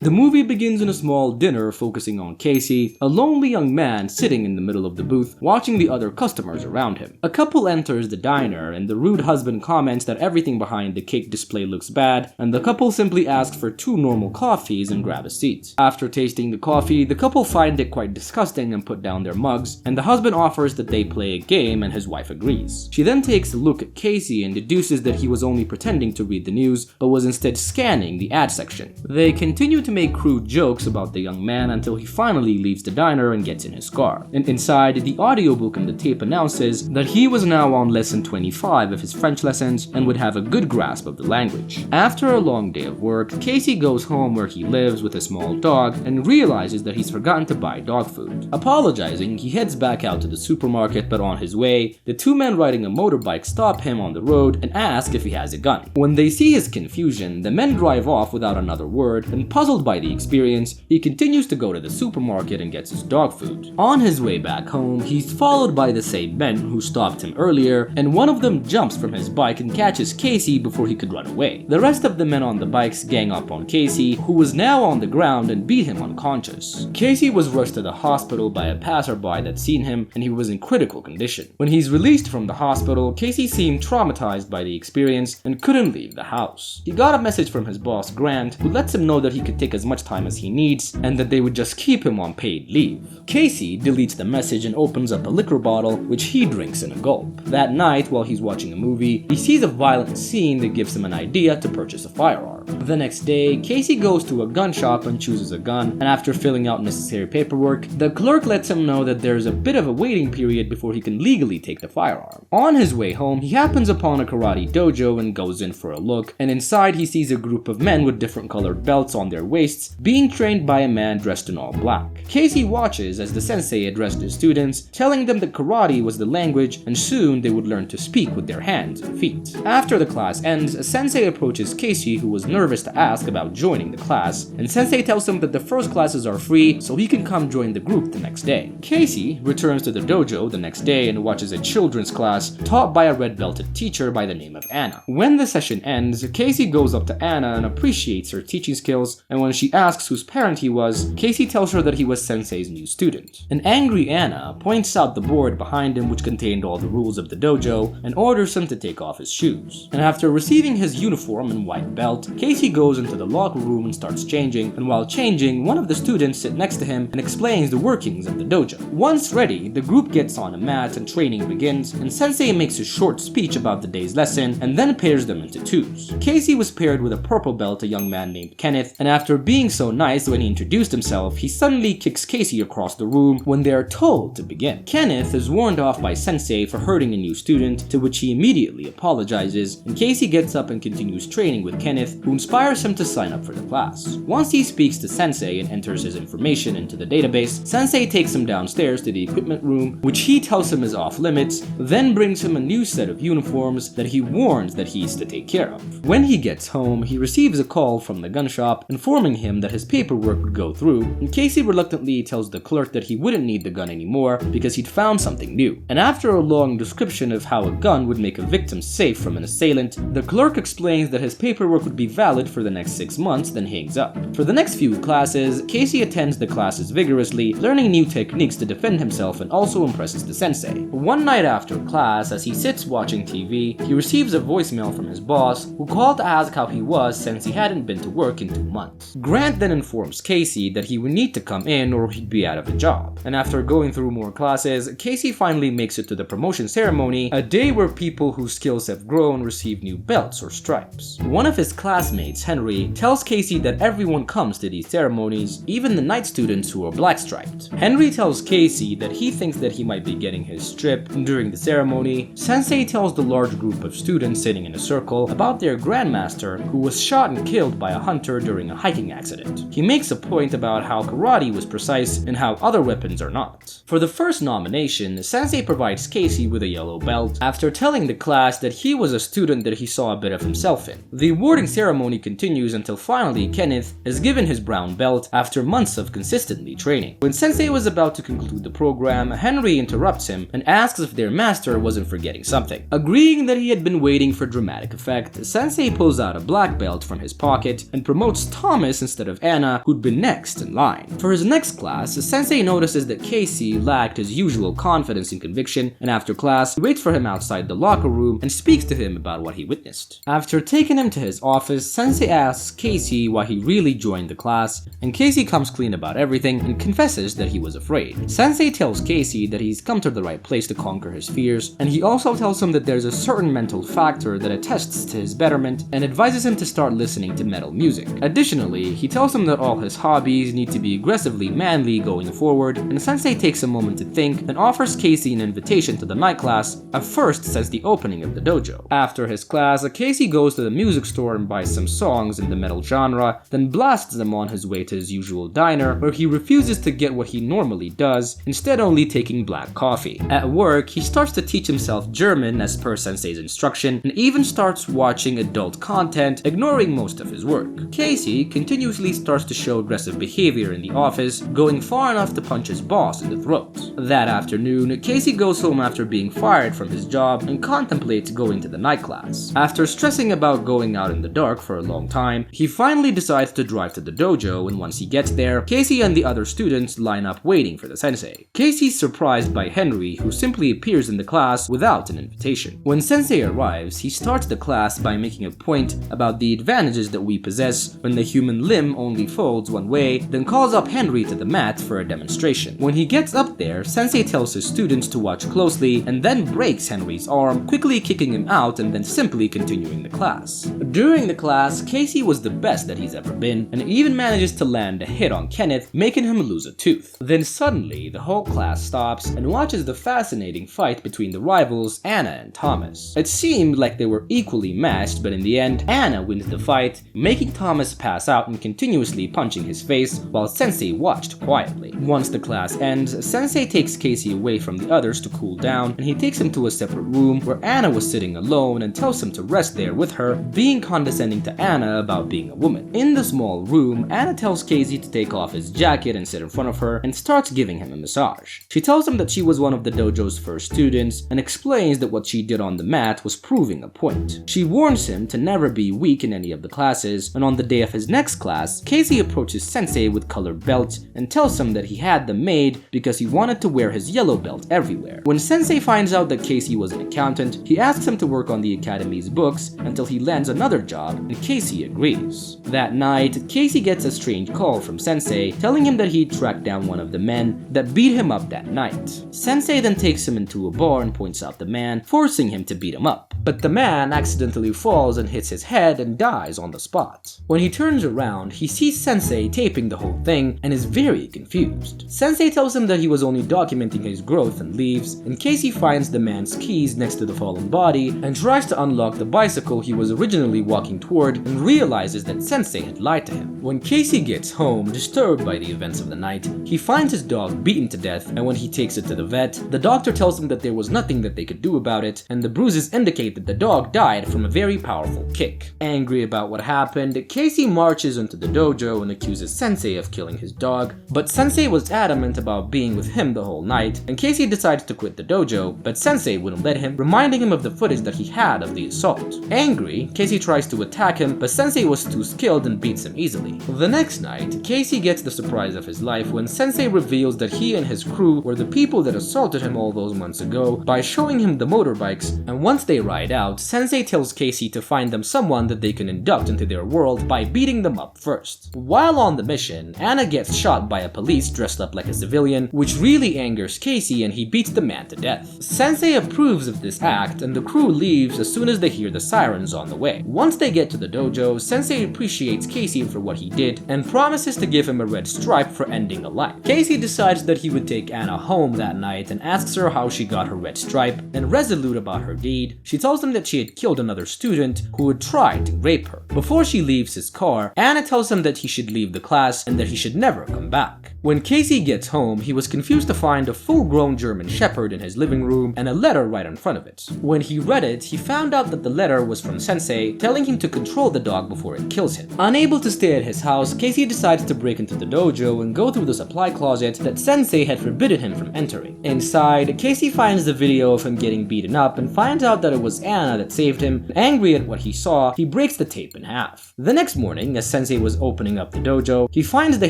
The movie begins in a small dinner focusing on Casey, a lonely young man sitting in the middle of the booth watching the other customers around him. A couple enters the diner and the rude husband comments that everything behind the cake display looks bad, and the couple simply asks for 2 normal coffees and grab a seat. After tasting the coffee, the couple find it quite disgusting and put down their mugs, and the husband offers that they play a game and his wife agrees. She then takes a look at Casey and deduces that he was only pretending to read the news, but was instead scanning the ad section. They continue to make crude jokes about the young man until he finally leaves the diner and gets in his car. And inside, the audiobook in the tape announces that he was now on lesson 25 of his French lessons and would have a good grasp of the language. After a long day of work, Casey goes home where he lives with a small dog and realizes that he's forgotten to buy dog food. Apologizing, he heads back out to the supermarket, but on his way, the 2 men riding a motorbike stop him on the road and ask if he has a gun. When they see his confusion, the men drive off without another word, and puzzled by the experience, he continues to go to the supermarket and gets his dog food. On his way back home, he's followed by the same men who stopped him earlier, and one of them jumps from his bike and catches Casey before he could run away. The rest of the men on the bikes gang up on Casey, who was now on the ground, and beat him unconscious. Casey was rushed to the hospital by a passerby that seen him, and he was in critical condition. When he's released from the hospital, Casey seemed traumatized by the experience and couldn't leave the house. He got a message from his boss Grant, who lets him know that he could take as much time as he needs and that they would just keep him on paid leave. Casey deletes the message and opens up a liquor bottle, which he drinks in a gulp. That night, while he's watching a movie, he sees a violent scene that gives him an idea to purchase a firearm. The next day, Casey goes to a gun shop and chooses a gun, and after filling out necessary paperwork, the clerk lets him know that there's a bit of a waiting period before he can legally take the firearm. On his way home, he happens upon a karate dojo and goes in for a look, and inside he sees a group of men with different colored belts on their waists being trained by a man dressed in all black. Casey watches as the sensei addressed his students, telling them that karate was the language and soon they would learn to speak with their hands and feet. After the class ends, a sensei approaches Casey, who was nervous to ask about joining the class, and sensei tells him that the first classes are free so he can come join the group the next day. Casey returns to the dojo the next day and watches a children's class taught by a red-belted teacher by the name of Anna. When the session ends, Casey goes up to Anna and appreciates her teaching skills, and when she asks whose parent he was, Casey tells her that he was Sensei's new student. An angry Anna points out the board behind him which contained all the rules of the dojo and orders him to take off his shoes. And after receiving his uniform and white belt, Casey goes into the locker room and starts changing, and while changing, one of the students sits next to him and explains the workings of the dojo. Once ready, the group gets on a mat and training begins, and Sensei makes a short speech about the day's lesson and then pairs them into twos. Casey was paired with a purple belt, a young man named Kenneth, and after being so nice when he introduced himself, he suddenly kicks Casey across the room when they are told to begin. Kenneth is warned off by Sensei for hurting a new student, to which he immediately apologizes, and Casey gets up and continues training with Kenneth, who inspires him to sign up for the class. Once he speaks to Sensei and enters his information into the database, Sensei takes him downstairs to the equipment room, which he tells him is off limits, then brings him a new set of uniforms that he warns that he's to take care of. When he gets home, he receives a call from the gun shop informing him that his paperwork would go through, and Casey reluctantly tells the clerk that he wouldn't need the gun anymore because he'd found something new. And after a long description of how a gun would make a victim safe from an assailant, the clerk explains that his paperwork would be valid for the next 6 months, then hangs up. For the next few classes, Casey attends the classes vigorously, learning new techniques to defend himself and also impresses the sensei. One night after class, as he sits watching TV, he receives a voicemail from his boss, who called to ask how he was since he hadn't been to work in 2 months. Grant then informs Casey that he would need to come in or he'd be out of a job. And after going through more classes, Casey finally makes it to the promotion ceremony, a day where people whose skills have grown receive new belts or stripes. One of his classmates, Henry, tells Casey that everyone comes to these ceremonies, even the night students who are black striped. Henry tells Casey that he thinks that he might be getting his strip during the ceremony. Sensei tells the large group of students sitting in a circle about their grandmaster who was shot and killed by a hunter during a hiking accident. He makes a point about how karate was precise and how other weapons are not. For the first nomination, Sensei provides Casey with a yellow belt after telling the class that he was a student that he saw a bit of himself in. The awarding ceremony ceremony continues until finally Kenneth is given his brown belt after months of consistently training. When Sensei was about to conclude the program, Henry interrupts him and asks if their master wasn't forgetting something. Agreeing that he had been waiting for dramatic effect, Sensei pulls out a black belt from his pocket and promotes Thomas instead of Anna, who'd been next in line. For his next class, Sensei notices that Casey lacked his usual confidence and conviction, and after class, he waits for him outside the locker room and speaks to him about what he witnessed. After taking him to his office, Sensei asks Casey why he really joined the class, and Casey comes clean about everything and confesses that he was afraid. Sensei tells Casey that he's come to the right place to conquer his fears, and he also tells him that there's a certain mental factor that attests to his betterment and advises him to start listening to metal music. Additionally, he tells him that all his hobbies need to be aggressively manly going forward, and Sensei takes a moment to think and offers Casey an invitation to the night class, a first since the opening of the dojo. After his class, Casey goes to the music store and buys some songs in the metal genre, then blasts them on his way to his usual diner, where he refuses to get what he normally does, instead only taking black coffee. At work, he starts to teach himself German as per Sensei's instruction, and even starts watching adult content, ignoring most of his work. Casey continuously starts to show aggressive behavior in the office, going far enough to punch his boss in the throat. That afternoon, Casey goes home after being fired from his job and contemplates going to the night class. After stressing about going out in the dark for a long time, he finally decides to drive to the dojo, and once he gets there, Casey and the other students line up waiting for the sensei. Casey's surprised by Henry, who simply appears in the class without an invitation. When Sensei arrives, he starts the class by making a point about the advantages that we possess when the human limb only folds one way, then calls up Henry to the mat for a demonstration. When he gets up there, Sensei tells his students to watch closely and then breaks Henry's arm, quickly kicking him out and then simply continuing the class. During the class, Casey was the best that he's ever been, and even manages to land a hit on Kenneth, making him lose a tooth. Then suddenly, the whole class stops and watches the fascinating fight between the rivals Anna and Thomas. It seemed like they were equally matched, but in the end, Anna wins the fight, making Thomas pass out and continuously punching his face while Sensei watched quietly. Once the class ends, Sensei takes Casey away from the others to cool down, and he takes him to a separate room where Anna was sitting alone and tells him to rest there with her, being condescending to Anna about being a woman. In the small room, Anna tells Casey to take off his jacket and sit in front of her and starts giving him a massage. She tells him that she was one of the dojo's first students and explains that what she did on the mat was proving a point. She warns him to never be weak in any of the classes, and on the day of his next class, Casey approaches Sensei with colored belts and tells him that he had them made because he wanted to wear his yellow belt everywhere. When Sensei finds out that Casey was an accountant, he asks him to work on the academy's books until he lands another job, and Casey agrees. That night, Casey gets a strange call from Sensei telling him that he'd tracked down one of the men that beat him up that night. Sensei then takes him into a bar and points out the man, forcing him to beat him up. But the man accidentally falls and hits his head and dies on the spot. When he turns around, he sees Sensei taping the whole thing and is very confused. Sensei tells him that he was only documenting his growth and leaves, and Casey finds the man's keys next to the fallen body and tries to unlock the bicycle he was originally walking toward and realizes that Sensei had lied to him. When Casey gets home, disturbed by the events of the night, he finds his dog beaten to death, and when he takes it to the vet, the doctor tells him that there was nothing that they could do about it, and the bruises indicate that the dog died from a very powerful kick. Angry about what happened, Casey marches into the dojo and accuses Sensei of killing his dog, but Sensei was adamant about being with him the whole night, and Casey decides to quit the dojo, but Sensei wouldn't let him, reminding him of the footage that he had of the assault. Angry, Casey tries to attack him, but Sensei was too skilled and beats him easily. The next night, Casey gets the surprise of his life when Sensei reveals that he and his crew were the people that assaulted him all those months ago by showing him the motorbikes, and once they ride out, Sensei tells Casey to find them someone that they can induct into their world by beating them up first. While on the mission, Anna gets shot by a police dressed up like a civilian, which really angers Casey and he beats the man to death. Sensei approves of this act and the crew leaves as soon as they hear the sirens on the way. Once they get to the dojo, Sensei appreciates Casey for what he did and promises to give him a red stripe for ending a life. Casey decides that he would take Anna home that night and asks her how she got her red stripe, and resolute about her deed, she tells him that she had killed another student who had tried to rape her. Before she leaves his car, Anna tells him that he should leave the class and that he should never come back. When Casey gets home, he was confused to find a full-grown German Shepherd in his living room and a letter right in front of it. When he read it, he found out that the letter was from Sensei, telling him to control the dog before it kills him. Unable to stay at his house, Casey decides to break into the dojo and go through the supply closet that Sensei had forbidden him from entering. Inside, Casey finds the video of him getting beaten up and finds out that it was Anna that saved him. Angry at what he saw, he breaks the tape in half. The next morning, as Sensei was opening up the dojo, he finds the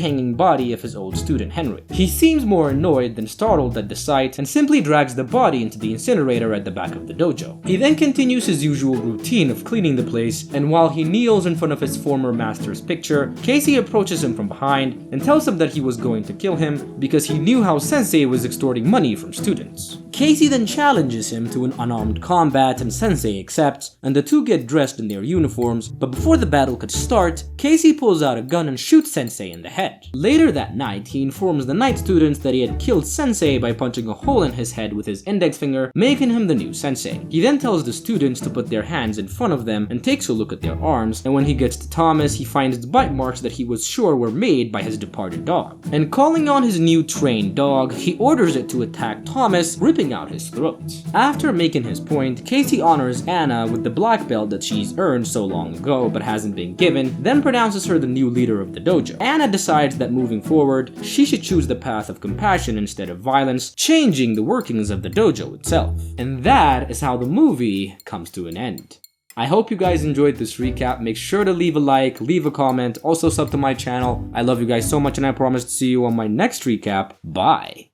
hanging body of his old student Henry. He seems more annoyed than startled at the sight and simply drags the body into the incinerator at the back of the dojo. He then continues his usual routine of cleaning the place, and while he kneels in front of his former master's picture, Casey approaches him from behind and tells him that he was going to kill him because he knew how Sensei was extorting money from students. Casey then challenges him to an unarmed combat and Sensei accepts, and the two get dressed in their uniforms, but before the battle could start, Casey pulls out a gun and shoots Sensei in the head. Later that night, he informs the night students that he had killed Sensei by punching a hole in his head with his index finger, making him the new Sensei. He then tells the students to put their hands in front of them and takes a look at their arms, and when he gets to Thomas, he finds the bite marks that he was sure were made by his departed dog. And calling on his new trained dog, he orders it to attack Thomas, ripping out his throat. After making his point, Casey honors Anna with the black belt that she's earned so long ago but hasn't been given, then pronounces her the new leader of the dojo. Anna decides that moving forward, she should choose the path of compassion instead of violence, changing the workings of the dojo itself. And that is how the movie comes to an end. I hope you guys enjoyed this recap. Make sure to leave a like, leave a comment, also sub to my channel. I love you guys so much and I promise to see you on my next recap. Bye!